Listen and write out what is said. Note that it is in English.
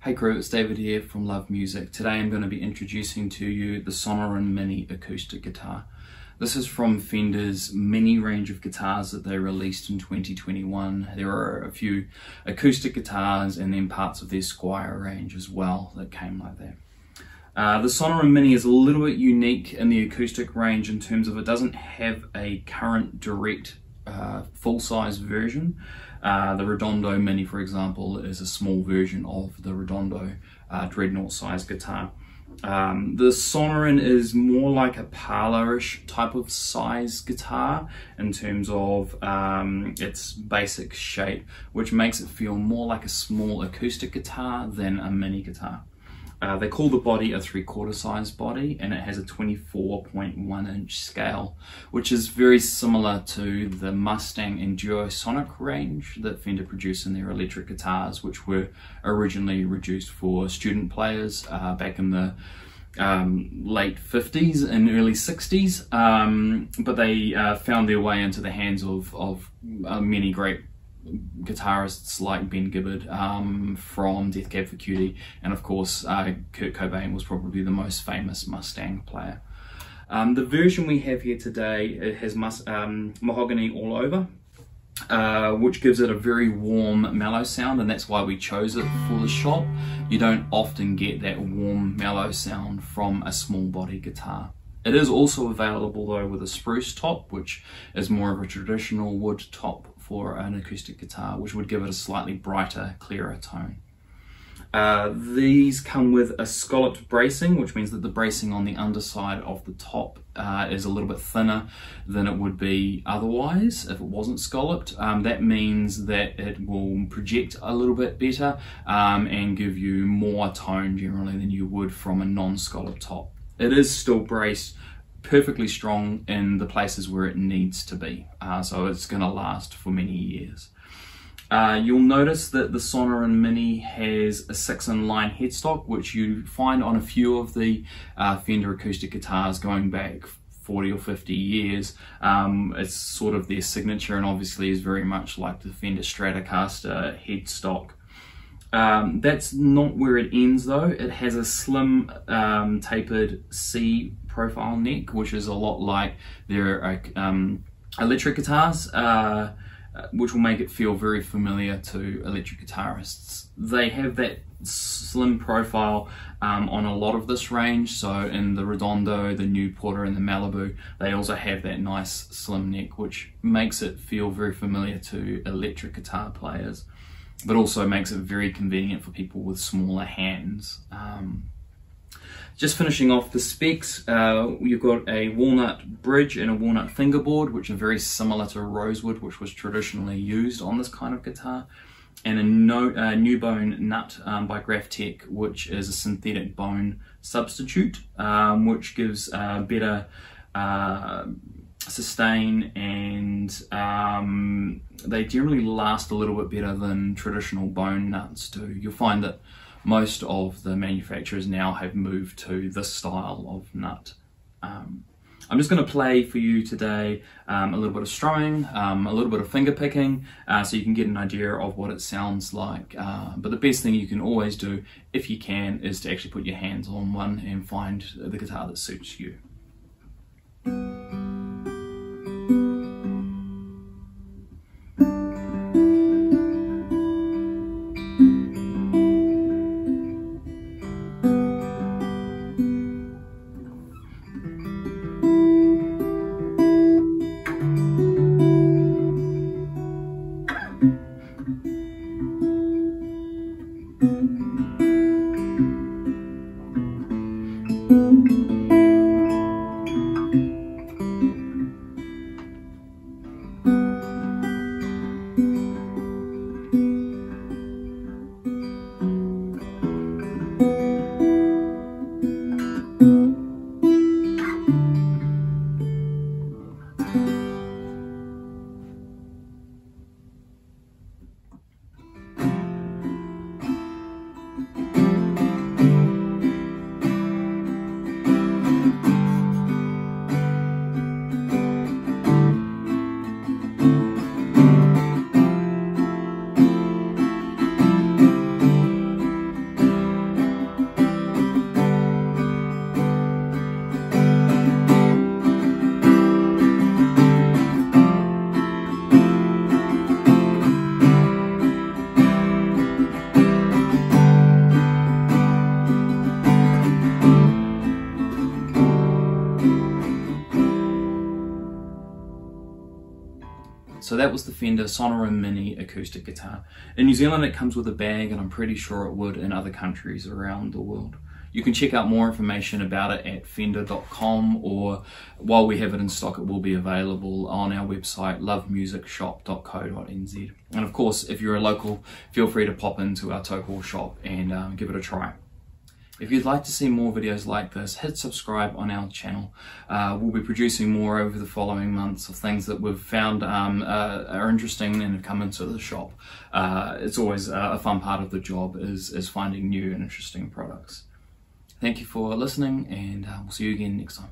Hey crew, it's David here from Love Music. Today I'm going to be introducing to you the Sonoran Mini acoustic guitar. This is from Fender's Mini range of guitars that they released in 2021. There are a few acoustic guitars and then parts of their Squire range as well that came like that. The Sonoran Mini is a little bit unique in the acoustic range in terms of it doesn't have a current direct full-size version. The Redondo Mini, for example, is a small version of the Redondo Dreadnought size guitar. The Sonoran is more like a parlor-ish type of size guitar in terms of its basic shape, which makes it feel more like a small acoustic guitar than a mini guitar. They call the body a 3/4 size body, and it has a 24.1-inch scale, which is very similar to the Mustang and Duo-Sonic range that Fender produced in their electric guitars, which were originally reduced for student players back in the late 50s and early 60s, but they found their way into the hands of many great guitarists like Ben Gibbard from Death Cab for Cutie, and of course Kurt Cobain was probably the most famous Mustang player. The version we have here today, it has mahogany all over, which gives it a very warm, mellow sound, and that's why we chose it for the shop. You don't often get that warm, mellow sound from a small body guitar. It is also available though with a spruce top, which is more of a traditional wood top for an acoustic guitar, which would give it a slightly brighter, clearer tone. These come with a scalloped bracing, which means that the bracing on the underside of the top is a little bit thinner than it would be otherwise if it wasn't scalloped. That means that it will project a little bit better and give you more tone generally than you would from a non-scalloped top. It is still braced perfectly strong in the places where it needs to be, so it's going to last for many years. You'll notice that the Sonoran Mini has a 6-in-line headstock, which you find on a few of the Fender acoustic guitars going back 40 or 50 years. It's sort of their signature, and obviously is very much like the Fender Stratocaster headstock. That's not where it ends though. It has a slim tapered C profile neck, which is a lot like their electric guitars, which will make it feel very familiar to electric guitarists. They have that slim profile on a lot of this range, so in the Redondo, the Newporter and the Malibu, they also have that nice slim neck, which makes it feel very familiar to electric guitar players, but also makes it very convenient for people with smaller hands. Just finishing off the specs, you've got a walnut bridge and a walnut fingerboard, which are very similar to rosewood, which was traditionally used on this kind of guitar, and a new bone nut by Graphtec, which is a synthetic bone substitute, which gives better sustain, and they generally last a little bit better than traditional bone nuts do. You'll find that most of the manufacturers now have moved to this style of nut. I'm just going to play for you today a little bit of strumming, a little bit of finger picking, so you can get an idea of what it sounds like. But the best thing you can always do, if you can, is to actually put your hands on one and find the guitar that suits you. that was the Fender Sonoran Mini acoustic guitar. In New Zealand it comes with a bag, and I'm pretty sure it would in other countries around the world. You can check out more information about it at fender.com, or while we have it in stock it will be available on our website lovemusicshop.co.nz. And of course, if you're a local, feel free to pop into our Taupo shop and give it a try. If you'd like to see more videos like this, hit subscribe on our channel. We'll be producing more over the following months of things that we've found are interesting and have come into the shop. It's always a fun part of the job is finding new and interesting products. Thank you for listening, and we'll see you again next time.